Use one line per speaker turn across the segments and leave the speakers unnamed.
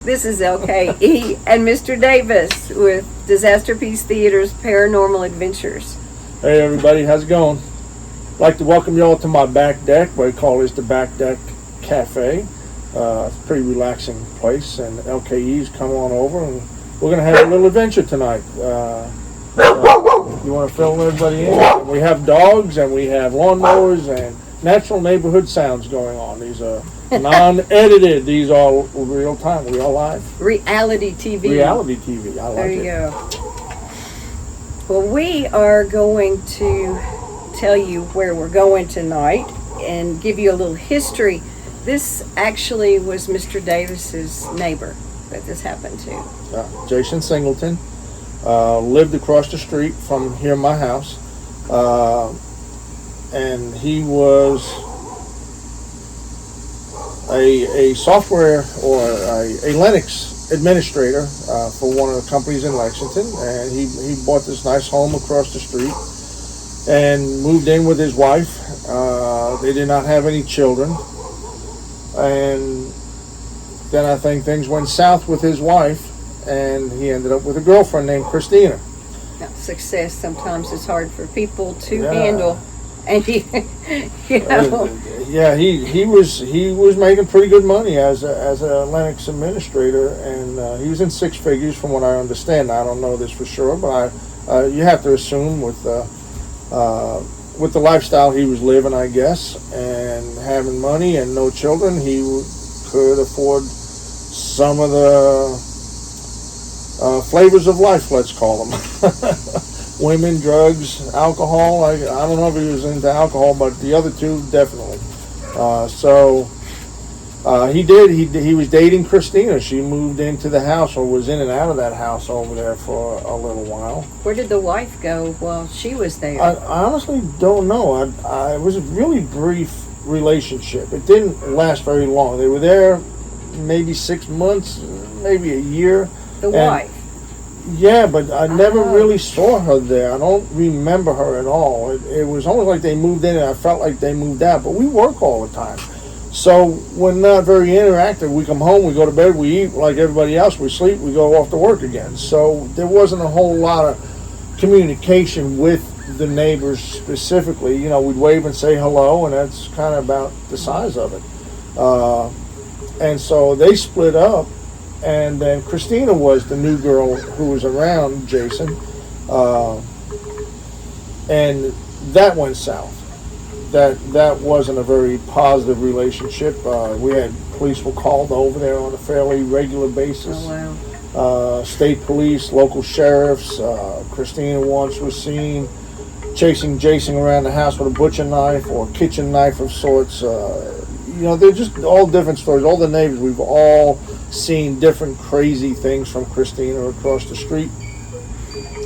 This is LKE and Mr. Davis with Disaster Peace Theater's Paranormal Adventures.
Hey everybody, how's it going? I'd like to welcome you all to my back deck. We call this the Back Deck Cafe. It's a pretty relaxing place, and LKE's come on over, and we're going to have a little adventure tonight. You want to fill everybody in? We have dogs, and we have lawnmowers, and natural neighborhood sounds going on. These are non-edited. These are real time. We are live.
Reality TV.
Reality TV. I like it.
There you go. Well, we are going to tell you where we're going tonight and give you a little history. This actually was Mr. Davis's neighbor that this happened to.
Jason Singleton lived across the street from here in my house, and he was a software or a Linux administrator for one of the companies in Lexington, and he bought this nice home across the street and moved in with his wife. They did not have any children, and then I think things went south with his wife, and he ended up with a girlfriend named Christina.
Now, success sometimes is hard for people to handle, and he was making pretty good money as a Linux administrator, and he was in six figures from what I understand. I don't know this for sure, but you have to assume with the lifestyle he was living, I guess, and having money and no children, he could afford some of the flavors of life, let's call them. Women, drugs, alcohol. I don't know if he was into alcohol, but the other two, definitely. He was dating Christina. She moved into the house, or was in and out of that house over there for a little while. Where did the wife go while she was there?
I honestly don't know. It was a really brief relationship. It didn't last very long. They were there maybe 6 months, maybe a year.
The wife?
Yeah, but I never really saw her there. I don't remember her at all. It was almost like they moved in and I felt like they moved out. But we work all the time. So we're not very interactive. We come home, we go to bed, we eat like everybody else, we sleep, we go off to work again. So there wasn't a whole lot of communication with the neighbors specifically. You know, we'd wave and say hello, and that's kind of about the size of it. And so they split up, and then Christina was the new girl who was around Jason, and that went south. That wasn't a very positive relationship. We had police were called over there on a fairly regular basis.
Oh, wow.
State police, local sheriffs. Christina once was seen chasing Jason around the house with a butcher knife or kitchen knife of sorts. They're just all different stories. All the neighbors, we've all seen different crazy things from Christina across the street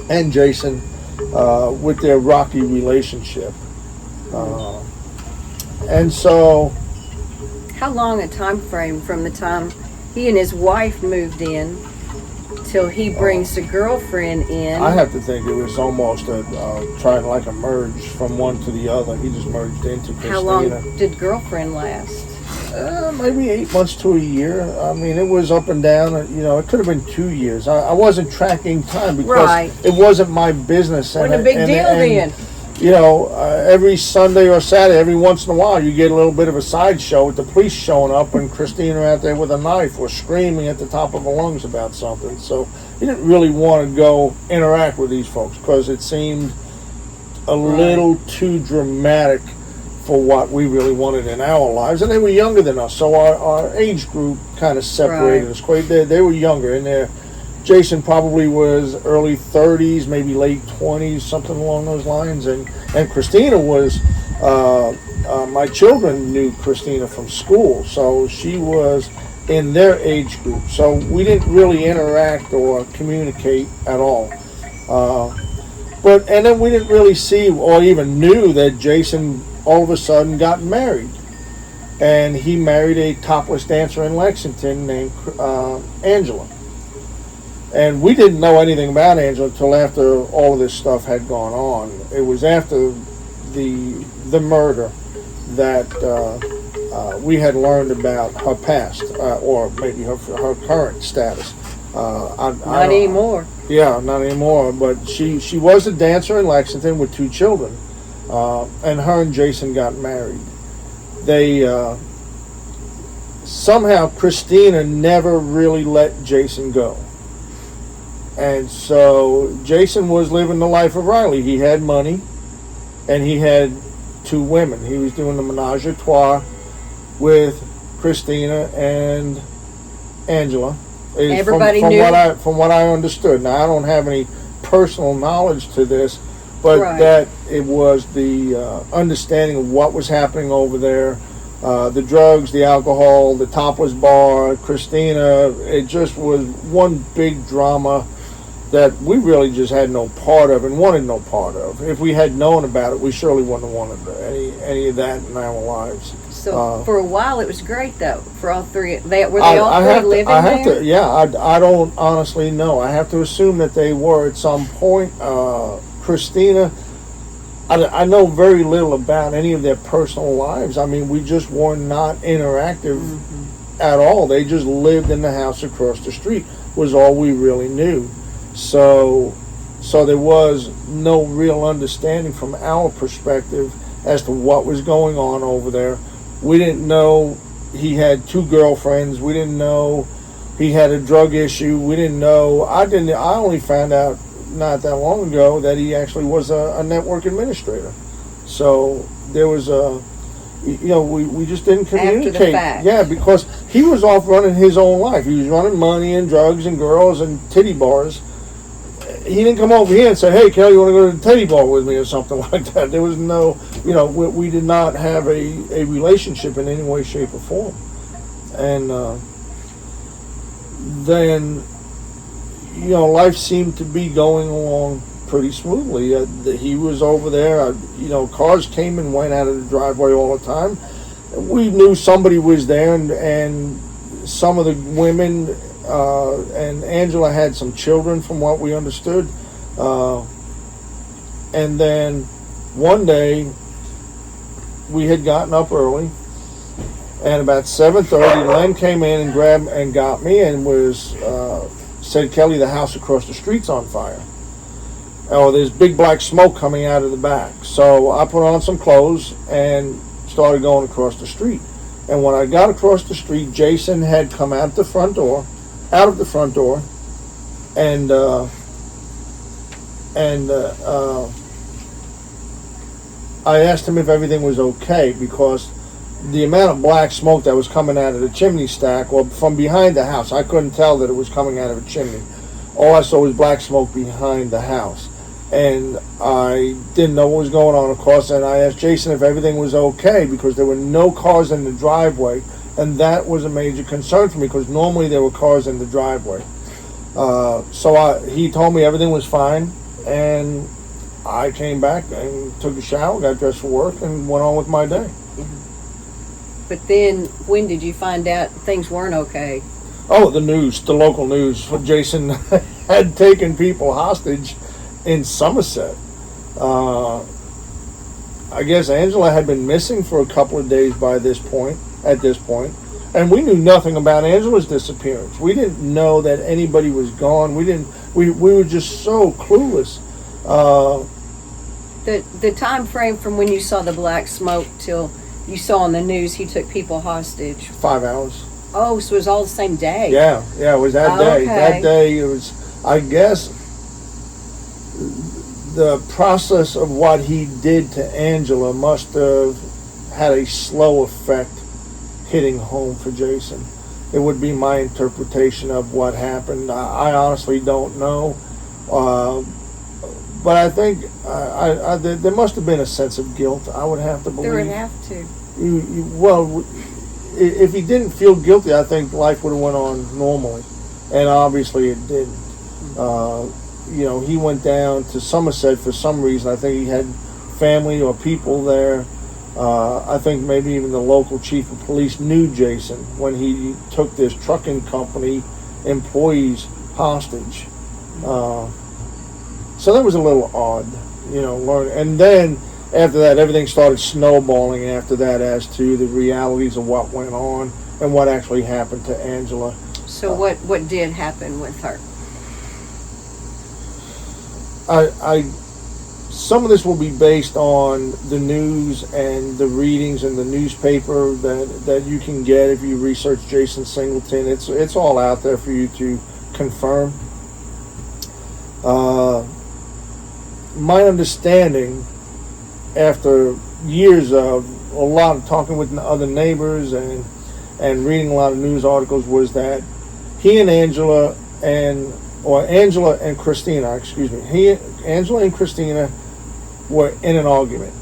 and Jason with their rocky relationship. And so,
how long a time frame from the time he and his wife moved in till he brings the girlfriend in?
I have to think it was almost trying like a merge from one to the other. He just merged into Christina.
How long did girlfriend last?
Maybe 8 months to a year. I mean, it was up and down. It could have been 2 years. I wasn't tracking time because it wasn't my business.
What a big deal then.
Every Sunday or Saturday, every once in a while, you get a little bit of a sideshow with the police showing up and Christina out there with a knife or screaming at the top of her lungs about something. So you didn't really want to go interact with these folks because it seemed a little too dramatic for what we really wanted in our lives. And they were younger than us, so our age group kind of separated us. They were younger in there. Jason probably was early 30s, maybe late 20s, something along those lines. And Christina was, my children knew Christina from school, so she was in their age group. So we didn't really interact or communicate at all. And then we didn't really see or even knew that Jason all of a sudden got married. And he married a topless dancer in Lexington named Angela. And we didn't know anything about Angela until after all of this stuff had gone on. It was after the murder that
we had learned about her past, or maybe her current status.
Not anymore.
Yeah, not anymore. But she was a dancer in Lexington with 2 children, and her and Jason got married. They somehow Christina never really let Jason go, and so Jason was living the life of Riley. He had money, and he had 2 women. He was doing the menage a trois with Christina and Angela.
Everybody
from
knew.
From what I understood. Now I don't have any personal knowledge to this, but
Right.
that it was the understanding of what was happening over there, the drugs, the alcohol, the topless bar, Christina. It just was one big drama that we really just had no part of and wanted no part of. If we had known about it, we surely wouldn't have wanted any of that in our lives.
So for a while, it was great though for all 3. Were they all 3 living there?
I don't honestly know. I have to assume that they were at some point. Christina, I know very little about any of their personal lives. I mean, we just were not interactive at all. They just lived in the house across the street, was all we really knew. So there was no real understanding from our perspective as to what was going on over there. We didn't know he had 2 girlfriends. We didn't know he had a drug issue. We didn't know. I only found out not that long ago that he actually was a network administrator. So there was we just didn't communicate.
After the fact.
Yeah, because he was off running his own life. He was running money and drugs and girls and titty bars. He didn't come over here and say, "Hey, Kelly, you want to go to the titty bar with me?" or something like that. There was no, we did not have a relationship in any way, shape, or form. And then, life seemed to be going along pretty smoothly. He was over there. Cars came and went out of the driveway all the time. We knew somebody was there, and some of the women. And Angela had some children from what we understood. And then one day we had gotten up early, and about 7:30 Len came in and grabbed and got me and said, "Kelly, the house across the street's on fire. Oh, there's big black smoke coming out of the back." So I put on some clothes and started going across the street. And when I got across the street, Jason had come out of the front door, and I asked him if everything was okay, because the amount of black smoke that was coming out of the chimney stack, or from behind the house, I couldn't tell that it was coming out of a chimney. All I saw was black smoke behind the house, and I didn't know what was going on, of course, and I asked Jason if everything was okay, because there were no cars in the driveway. And that was a major concern for me, because normally there were cars in the driveway. He told me everything was fine, and I came back and took a shower, got dressed for work, and went on with my day.
But then, when did you find out things weren't okay?
Oh, the local news. Jason had taken people hostage in Somerset. I guess Angela had been missing for a couple of days at this point, and we knew nothing about Angela's disappearance. We didn't know that anybody was gone. We were just so clueless.
The time frame from when you saw the black smoke till you saw on the news he took people hostage.
5 hours.
Oh, so it was all the same day.
Yeah, it was that day.
Okay.
That day, it was, I guess, the process of what he did to Angela must have had a slow effect hitting home for Jason. It would be my interpretation of what happened. I honestly don't know. But I think there must have been a sense of guilt, I would have to believe.
There would have to.
Well, if he didn't feel guilty, I think life would have went on normally. And obviously it didn't. He went down to Somerset for some reason. I think he had family or people there. I think maybe even the local chief of police knew Jason when he took this trucking company employees hostage. So that was a little odd, learning. And then after that, everything started snowballing after that as to the realities of what went on and what actually happened to Angela.
So what did happen with her?
Some of this will be based on the news and the readings in the newspaper that you can get if you research Jason Singleton. It's all out there for you to confirm. My understanding, after years of a lot of talking with other neighbors and reading a lot of news articles, was that he and Angela and Christina, Angela and Christina were in an argument,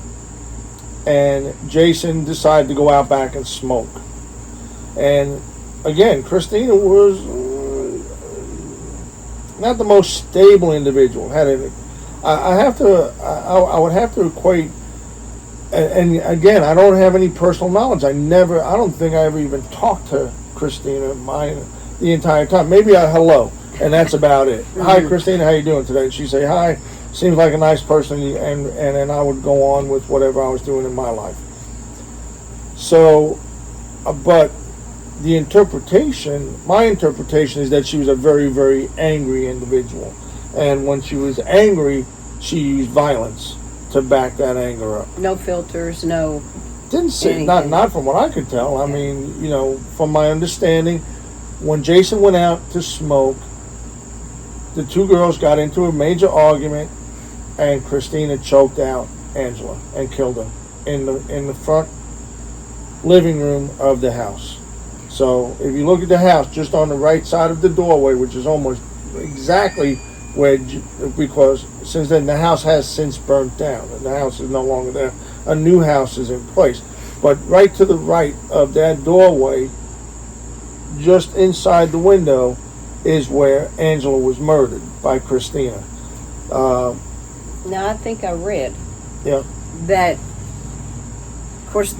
and Jason decided to go out back and smoke. And again, Christina was not the most stable individual. I would have to equate, and again, I don't have any personal knowledge. I don't think I ever even talked to Christina the entire time. Maybe a hello, and that's about it. Hi, Christina, how you doing today? And she'd say, hi, seems like a nice person, and then I would go on with whatever I was doing in my life. So, but my interpretation is that she was a very, very angry individual. And when she was angry, she used violence to back that anger up.
No filters, no.
Didn't say, not from what I could tell. I mean, from my understanding, when Jason went out to smoke, the two girls got into a major argument, and Christina choked out Angela and killed her in the front living room of the house. So if you look at the house, just on the right side of the doorway, which is almost exactly where, because since then the house has since burnt down and the house is no longer there, a new house is in place. But right to the right of that doorway, just inside the window, is where Angela was murdered by Christina.
Now, I think I read
Yeah.
that, of course,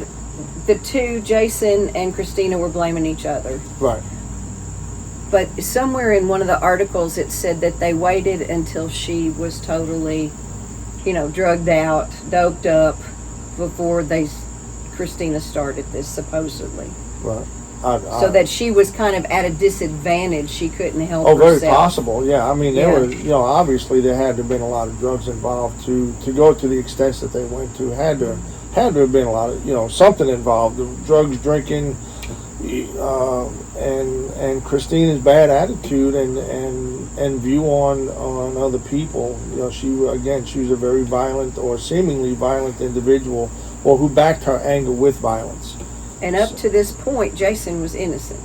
the two, Jason and Christina, were blaming each other.
Right.
But somewhere in one of the articles it said that they waited until she was totally, drugged out, doped up, before Christina started this, supposedly.
Right.
So that she was kind of at a disadvantage. She couldn't help
herself.
herself.
Very possible. Yeah. I mean, there were, obviously there had to have been a lot of drugs involved to go to the extents that they went to. Had to have been a lot of, something involved. Drugs, drinking, and Christina's bad attitude and view on other people. She was a very violent or seemingly violent individual, or who backed her anger with violence.
And up to this point, Jason was innocent.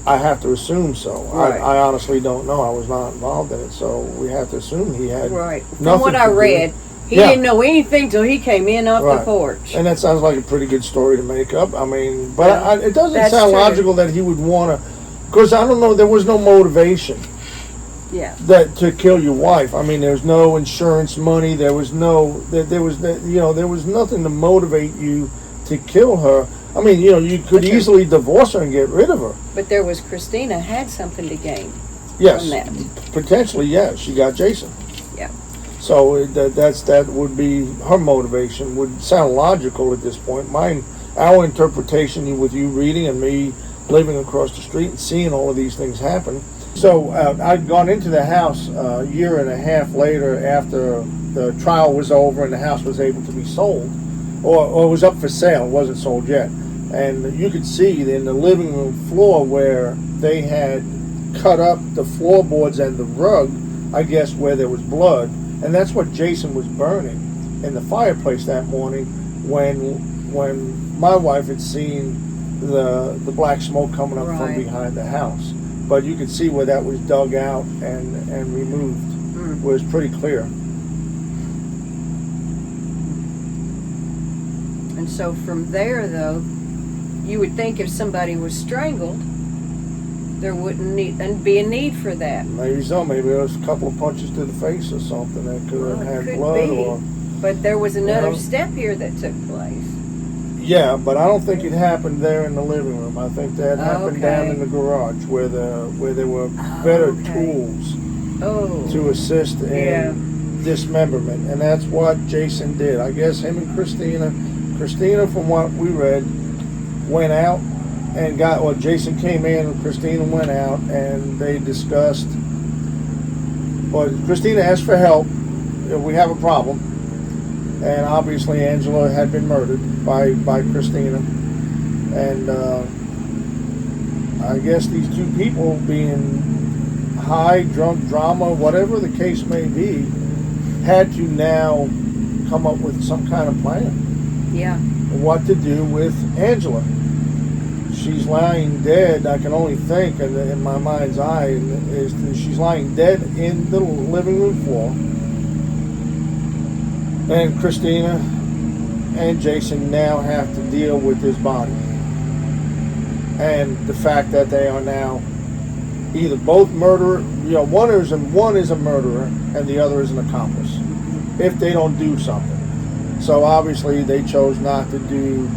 I have to assume so.
Right.
I honestly don't know. I was not involved in it, so we have to assume he had
Right. From
nothing
what I
to do.
read, he didn't know anything till he came in off the
Right.
porch.
And that sounds like a pretty good story to make up. I mean, but it doesn't
That's
sound
true.
logical that he would want to, because I don't know, there was no motivation
Yeah.
to kill your wife. I mean, there's no insurance money. There was there was nothing to motivate you to kill her. I mean, you could easily divorce her and get rid of her.
But there was Christina had something to gain
Yes,
from that.
potentially, yes. She got Jason.
Yeah.
So that would be her motivation. Would sound logical at this point. Our interpretation with you reading and me living across the street and seeing all of these things happen. So I'd gone into the house a year and a half later after the trial was over and the house was able to be sold, or was up for sale. It wasn't sold yet. And you could see in the living room floor where they had cut up the floorboards and the rug, I guess, where there was blood. And that's what Jason was burning in the fireplace that morning when my wife had seen the black smoke coming up from behind the house. But you could see where that was dug out and removed. It was pretty clear.
And so from there, though, you would think if somebody was strangled, there wouldn't be a need for that.
Maybe so. Maybe there was a couple of punches to the face or something that could have had
Could
blood.
be. But there was another step here that took place.
Yeah, but I don't think it happened there in the living room. I think that happened down in the garage where there were better tools to assist in dismemberment, and that's what Jason did. I guess him and Christina, from what we read, went out and got, well, Jason came in and Christina went out and they discussed, but Christina asked for help. We have a problem. And obviously Angela had been murdered by Christina. And I guess these two people, being high, drunk, drama, whatever the case may be, had to now come up with some kind of plan.
Yeah.
What to do with Angela. She's lying dead. I can only think, in my mind's eye, is that she's lying dead in the living room floor. And Christina and Jason now have to deal with his body. And the fact that they are now either both murderer, one is a murderer and the other is an accomplice, if they don't do something. So obviously they chose not to do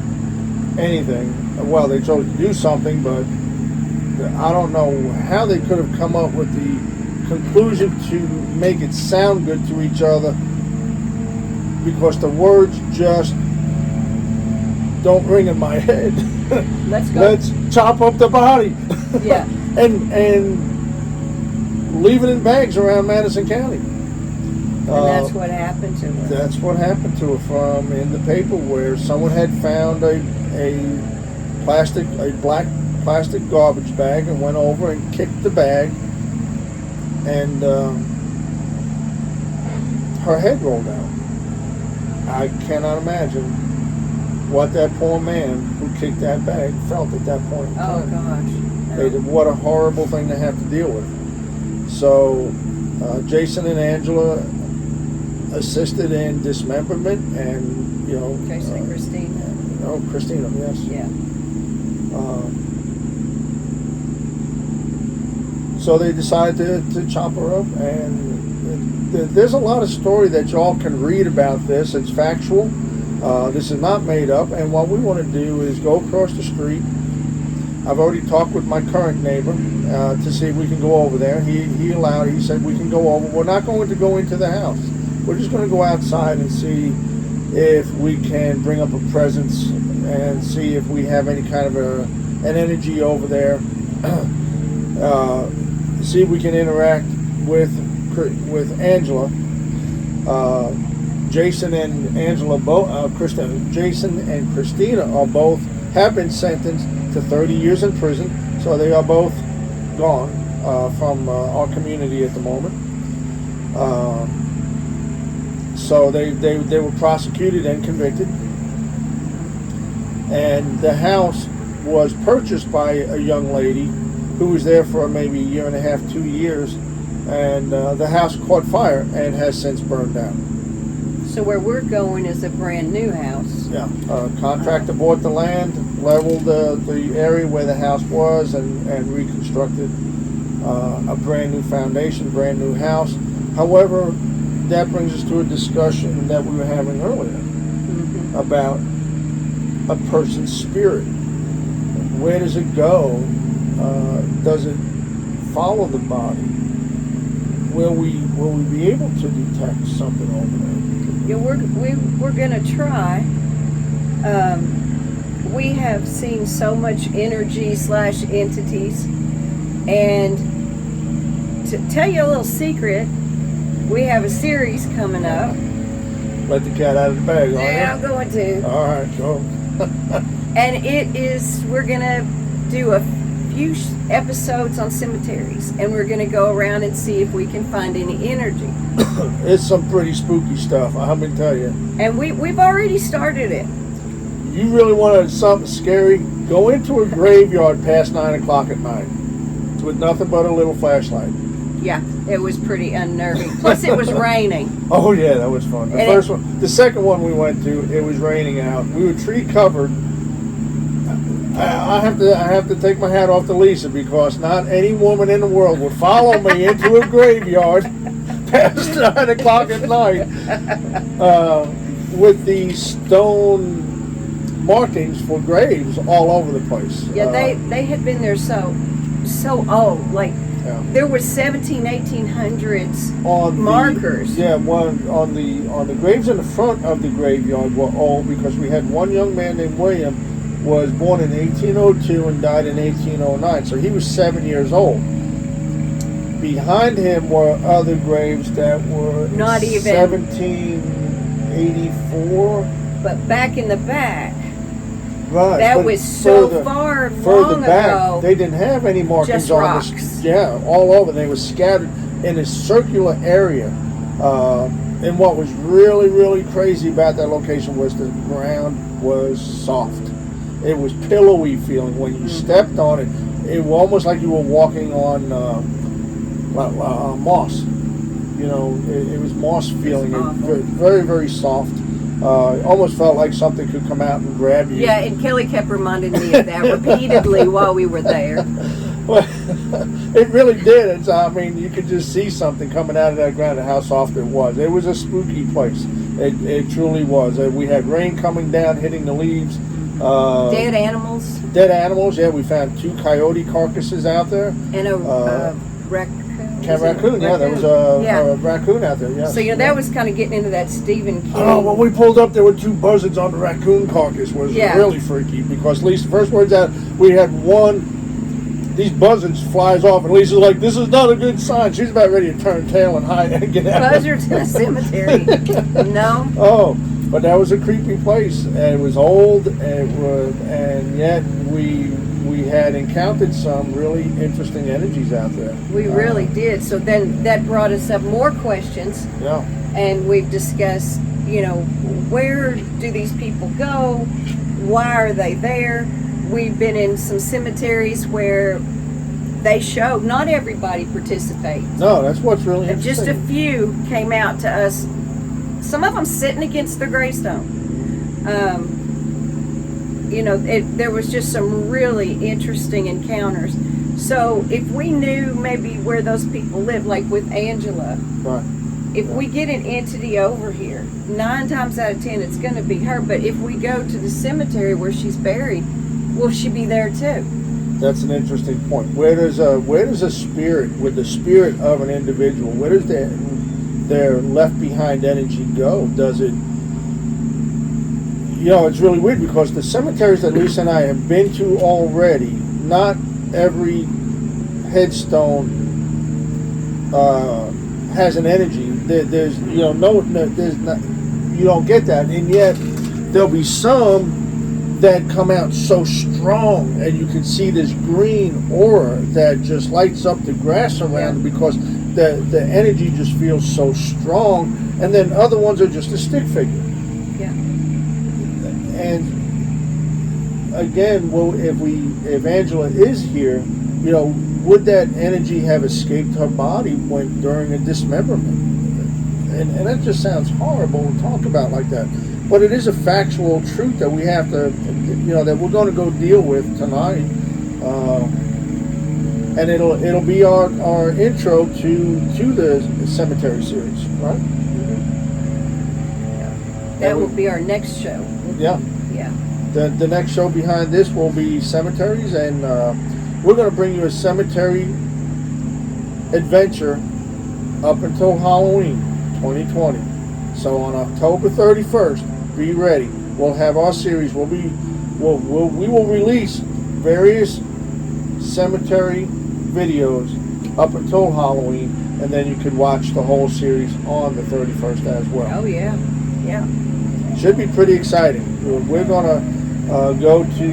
anything. Well, they chose to do something, but I don't know how they could have come up with the conclusion to make it sound good to each other, because the words just don't ring in my head.
Let's go.
Let's chop up the body.
Yeah.
and leave it in bags around Madison County.
And that's what happened to her.
That's what happened to her. From in the paper where someone had found a black plastic garbage bag and went over and kicked the bag, and her head rolled out. I cannot imagine what that poor man who kicked that bag felt at that point in time.
Oh gosh. No.
What a horrible thing to have to deal with. So Jason and Angela assisted in dismemberment, and
Jason and Christina.
Oh, Christina, yes.
Yeah.
So they decided to chop her up, and there's a lot of story that y'all can read about this. It's factual. This is not made up. And what we want to do is go across the street. I've already talked with my current neighbor to see if we can go over there. He said we can go over. We're not going to go into the house. We're just going to go outside and see if we can bring up a presence and see if we have any kind of an energy over there. See if we can interact with Angela. Jason and Angela Jason and Christina have been sentenced to 30 years in prison, so they are both gone from our community at the moment. So they were prosecuted and convicted, and the house was purchased by a young lady who was there for maybe a year and a half, 2 years, and the house caught fire and has since burned down.
So where we're going is a brand new house.
Yeah, contractor bought the land, leveled the area where the house was, and reconstructed a brand new foundation, brand new house. However, that brings us to a discussion that we were having earlier about a person's spirit. Where does it go? Does it follow the body? Will we be able to detect something over there?
Yeah, we're gonna try. We have seen so much energy / entities, and to tell you a little secret, we have a series coming up.
Let the cat out of the bag,
Yeah, I'm going to.
All right, go.
And we're gonna do a few episodes on cemeteries, and we're gonna go around and see if we can find any energy.
It's some pretty spooky stuff, I'm gonna tell you.
And we've already started it.
You really want something scary? Go into a graveyard past 9 o'clock at night with nothing but a little flashlight.
Yeah, it was pretty unnerving. Plus, it was raining.
Oh yeah, that was fun. The second one we went to, it was raining out. We were tree covered. I have to take my hat off to Lisa, because not any woman in the world would follow me into a graveyard past 9 o'clock at night with these stone markings for graves all over the place.
Yeah, they had been there so old, like
Yeah.
There were 1800s
On
markers.
One on the graves in the front of the graveyard were all, because we had one young man named William, was born in 1802 and died in 1809, so he was 7 years old. Behind him were other graves that were
Not even
1784.
But back in the back,
Right.
that
but
was so further long
back,
ago.
they didn't have any markings
Just
on
rocks.
this. Yeah, all over. They were scattered in a circular area. And what was really, really crazy about that location was the ground was soft. It was pillowy feeling. When you stepped on it, it was almost like you were walking on moss. You know, it was moss feeling. It very, very soft. Almost felt like something could come out and grab you.
Yeah, and Kelly kept reminding me of that repeatedly while we were there.
Well, it really did. I mean, you could just see something coming out of that ground and how soft it was. It was a spooky place. It truly was. We had rain coming down, hitting the leaves.
Dead animals.
Dead animals, yeah. We found 2 coyote carcasses out there.
And a raccoon.
Raccoon, yeah. There was a raccoon out there, yeah.
So, that was kind of getting into that Stephen King.
Oh, when we pulled up, there were 2 buzzards on the raccoon carcass. Was really freaky, because Lisa, first words out, we had one, these buzzards flies off, and Lisa's like, this is not a good sign. She's about ready to turn tail and hide and get out.
Buzzards in a cemetery. No.
Oh, but that was a creepy place. And it was old, and yet we had encountered some really interesting energies out there.
We really did. So then that brought us up more questions.
Yeah.
And we've discussed, where do these people go? Why are they there? We've been in some cemeteries where they show not everybody participates.
No, that's what's really interesting.
Just a few came out to us. Some of them sitting against the gravestone. There was just some really interesting encounters. So if we knew maybe where those people live, like with Angela,
Right.
if we get an entity over here, 9 times out of 10 it's going to be her. But if we go to the cemetery where she's buried, will she be there too?
That's an interesting point. Where does a spirit, with the spirit of an individual, where does their left behind energy go? Does it? It's really weird, because the cemeteries that Lisa and I have been to already, not every headstone has an energy. There's you don't get that, and yet there'll be some that come out so strong, and you can see this green aura that just lights up the grass around, because the energy just feels so strong. And then other ones are just a stick figure.
Yeah.
And again, if Angela is here, would that energy have escaped her body during a dismemberment? And that just sounds horrible to talk about like that. But it is a factual truth that we have to, that we're going to go deal with tonight. And it'll be our intro to the cemetery series, right?
Mm-hmm. Yeah. That will be our next show.
Yeah.
Yeah.
The next show behind this will be cemeteries, and we're going to bring you a cemetery adventure up until Halloween 2020. So on October 31st, be ready. We'll have our series. We will release various cemetery videos up until Halloween, and then you can watch the whole series on the 31st as well.
Oh yeah. Yeah.
Should be pretty exciting. We're gonna go to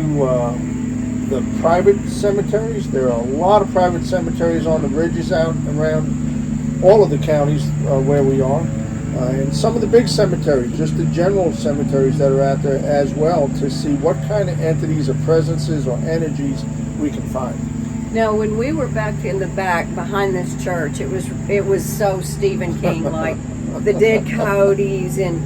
the private cemeteries. There are a lot of private cemeteries on the ridges out around all of the counties where we are. And some of the big cemeteries, just the general cemeteries that are out there as well, to see what kind of entities or presences or energies we can find.
Now, when we were back in the back behind this church, it was so Stephen King like. The dead coyotes, and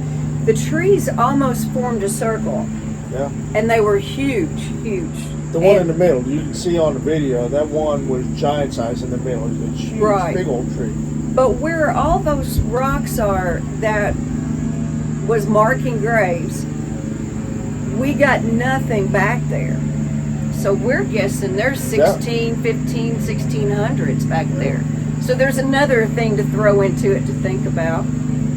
the trees almost formed a circle.
Yeah.
And they were huge, huge.
The one in the middle, you can see on the video, that one was giant size in the middle. It was a huge, big old tree.
But where all those rocks are that was marking graves, we got nothing back there. So we're guessing there's 16, 15, 1600s back there. So there's another thing to throw into it to think about.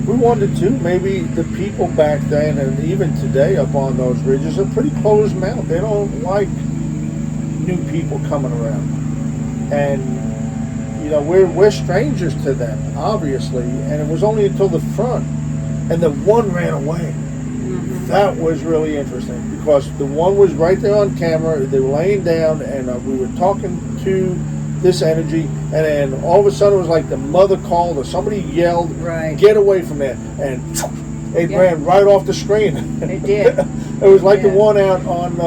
We wanted to. Maybe the people back then and even today up on those ridges are pretty closed mouth. They don't like new people coming around. And we're strangers to them, obviously, and it was only until the front, and the one ran away.
Mm-hmm.
That was really interesting because the one was right there on camera. They were laying down, and we were talking to this energy, and then all of a sudden it was like the mother called or somebody yelled,
right.
Get away from there, and it ran right off the screen.
It did.
It was like the one out on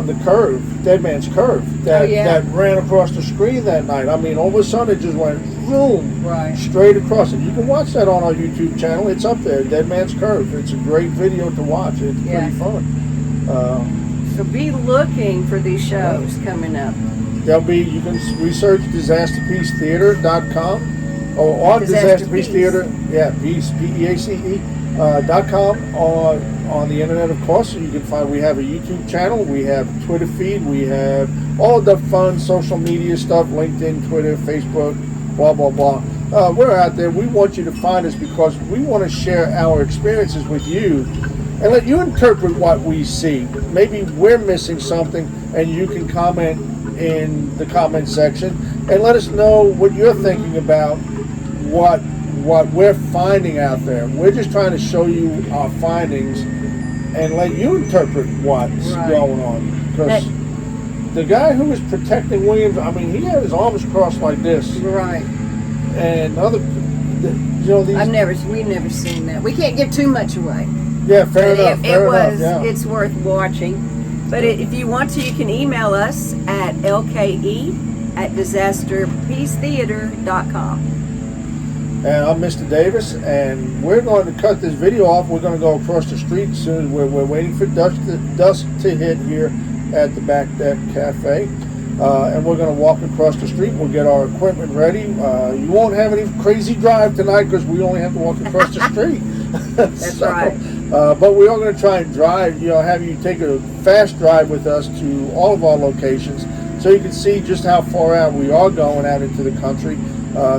the curve, Dead Man's Curve, that ran across the screen that night. I mean, all of a sudden it just went boom, straight across it. You can watch that on our YouTube channel. It's up there, Dead Man's Curve. It's a great video to watch. It's pretty fun.
So be looking for these shows coming up.
You can research disasterpeacetheater.com or on Disaster Peace Theater, Peace, PEACE.com on the internet, of course. So you can find, we have a YouTube channel, we have a Twitter feed, we have all the fun social media stuff, LinkedIn, Twitter, Facebook, blah, blah, blah. We're out there. We want you to find us because we want to share our experiences with you and let you interpret what we see. Maybe we're missing something and you can comment in the comment section and let us know what you're thinking about what we're finding out there. We're just trying to show you our findings and let you interpret what's going on. Because the guy who was protecting Williams, I mean, he had his arms crossed like this.
Right.
And
we've never seen that. We can't give too much away.
Yeah, fair enough.
It's worth watching. But if you want to, you can email us at lke@disasterpeacetheater.com.
And I'm Mr. Davis, and we're going to cut this video off. We're going to go across the street as soon as we're waiting for dusk to hit here at the Back Deck Cafe. And we're going to walk across the street. We'll get our equipment ready. You won't have any crazy drive tonight because we only have to walk across the street.
That's right.
But we are going to try and drive, have you take a fast drive with us to all of our locations so you can see just how far out we are going out into the country.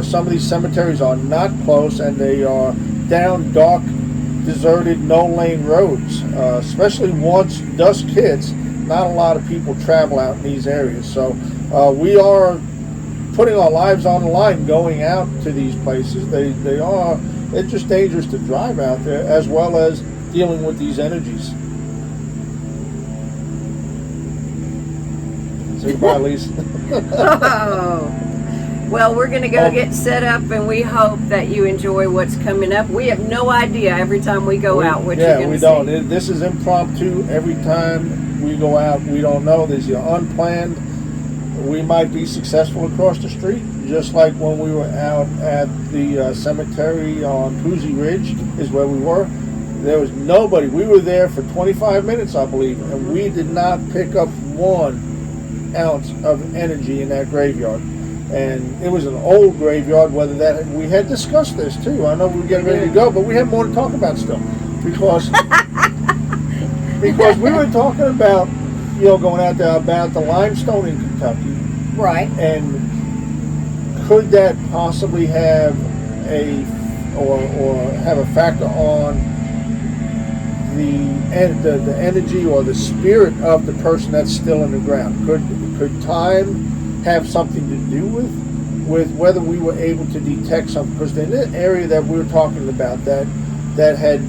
Some of these cemeteries are not close and they are down dark, deserted, no-lane roads. Especially once dusk hits, not a lot of people travel out in these areas. So we are putting our lives on the line going out to these places. It's just dangerous to drive out there as well as dealing with these energies. Say goodbye, Lisa.
Well, we're going to go get set up, and we hope that you enjoy what's coming up. We have no idea every time we go out what you're going to see.
Yeah, we don't. This is impromptu. Every time we go out, we don't know. There's unplanned. We might be successful across the street, just like when we were out at the cemetery on Poozy Ridge is where we were. There was nobody. We were there for 25 minutes, I believe, and we did not pick up 1 ounce of energy in that graveyard. And it was an old graveyard. We had discussed this too. I know we were getting ready to go, but we have more to talk about still, because we were talking about going out there about the limestone in Kentucky,
right?
And could that possibly have or have a factor on the energy or the spirit of the person that's still in the ground? Could time have something to do with whether we were able to detect something? Because in the area that we were talking about that had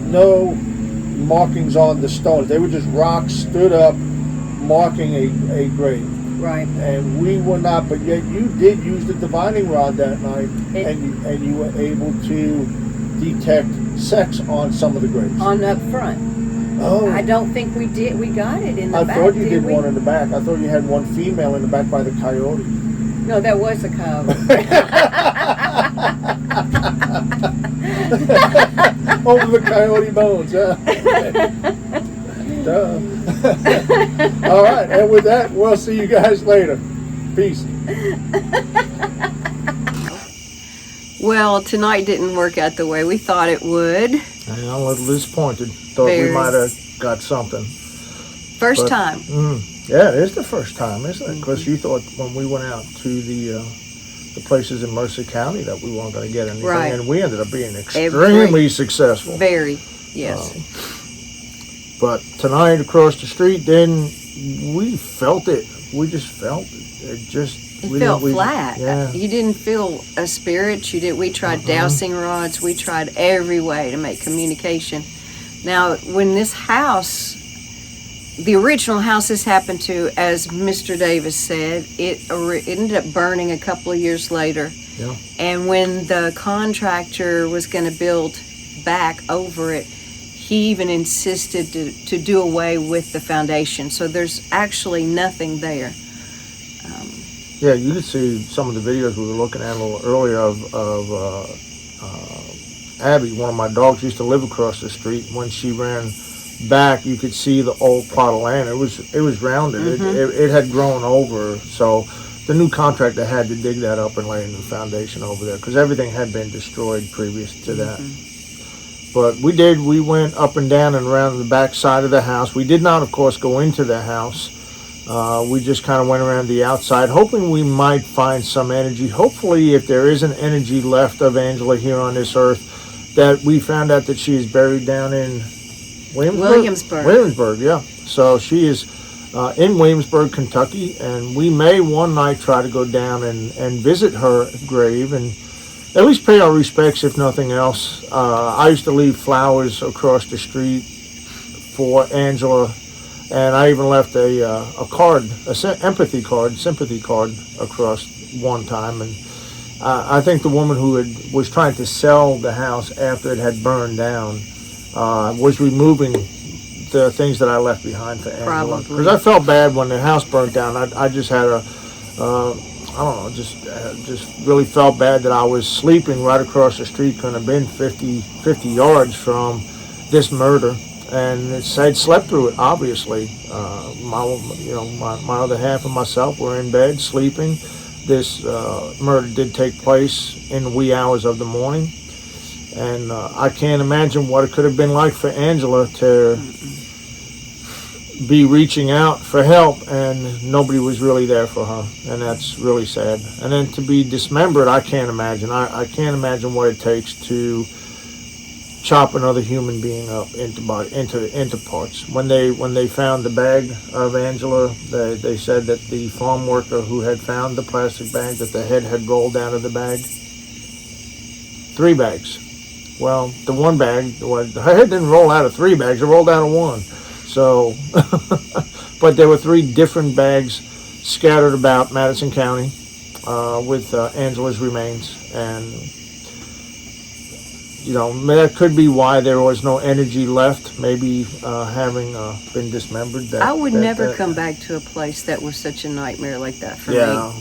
no markings on the stones, they were just rocks stood up marking a grave.
Right.
And we were not, but yet you did use the divining rod that night, and you were able to detect sex on some of the graves.
On up front.
Oh.
I don't think we did. We got it in the back.
I thought you did one in the back. I thought you had one female in the back by the coyote.
No, that was a coyote.
Over the coyote bones, huh? Duh. All right, and with that, we'll see you guys later. Peace.
Well, tonight didn't work out the way we thought it would.
I'm a little disappointed. Thought we might have got something.
First time.
Yeah, it is the first time, isn't it? Because you thought when we went out to the places in Mercer County that we weren't going to get anything,
Right.
and we ended up being extremely successful.
Very, yes.
But tonight across the street, then we felt it. We just felt it.
It felt flat.
Yeah.
You didn't feel a spirit. We tried dowsing rods. We tried every way to make communication. Now, when this house, the original house this happened to, as Mr. Davis said, it ended up burning a couple of years later.
Yeah.
And when the contractor was going to build back over it, he even insisted to do away with the foundation. So there's actually nothing there.
Yeah, you could see some of the videos we were looking at a little earlier of Abby, one of my dogs, used to live across the street. When she ran back, you could see the old plot of land. It was rounded. It had grown over. So the new contractor had to dig that up and lay a new foundation over there because everything had been destroyed previous to that. But we went up and down and around the back side of the house. We did not, of course, go into the house. We just kind of went around the outside, hoping we might find some energy. Hopefully, if there is an energy left of Angela here on this earth, that we found out that she is buried down in Williamsburg. Williamsburg, yeah. So she is in Williamsburg, Kentucky, and we may one night try to go down and visit her grave and at least pay our respects, if nothing else. I used to leave flowers across the street for Angela, and I even left a card, sympathy card across one time. And I think the woman who was trying to sell the house after it had burned down was removing the things that I left behind for Angela. Because I felt bad when the house burnt down. I just had I don't know, just really felt bad that I was sleeping right across the street, couldn't have been 50 yards from this murder. And I'd slept through it, obviously. My other half and myself were in bed sleeping. This murder did take place in the wee hours of the morning. And I can't imagine what it could have been like for Angela to be reaching out for help and nobody was really there for her, and that's really sad. And then to be dismembered, I can't imagine. I can't imagine what it takes to chop another human being up into parts. When they found the bag of Angela, they said that the farm worker who had found the plastic bag, that the head had rolled out of the bag. 3 bags. Well, the one bag, her head didn't roll out of 3 bags; it rolled out of 1. So, but there were 3 different bags scattered about Madison County with Angela's remains, and that could be why there was no energy left. Maybe having been dismembered.
I would never come back to a place that was such a nightmare like that for me.
Yeah,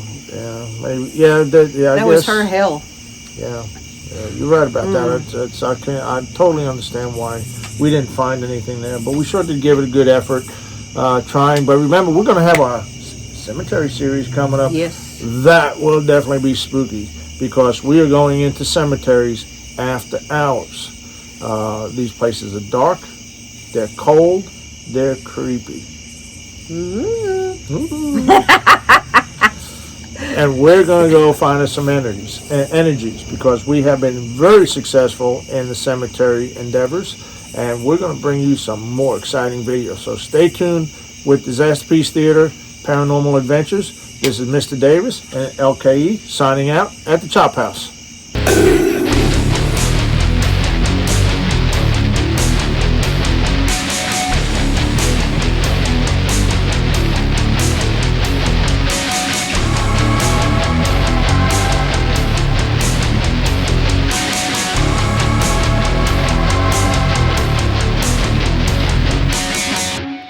maybe. Yeah, that
was her hell.
Yeah, you're right about that. I totally understand why we didn't find anything there, but we sure did give it a good effort trying. But remember, we're going to have our cemetery series coming up.
Yes.
That will definitely be spooky because we are going into cemeteries after hours. These places are dark, they're cold, they're creepy. And we're going to go find us some energies because we have been very successful in the cemetery endeavors, and we're going to bring you some more exciting videos. So stay tuned with Disaster Peace Theater Paranormal Adventures. This is Mr. Davis and LKE signing out at the Chop House.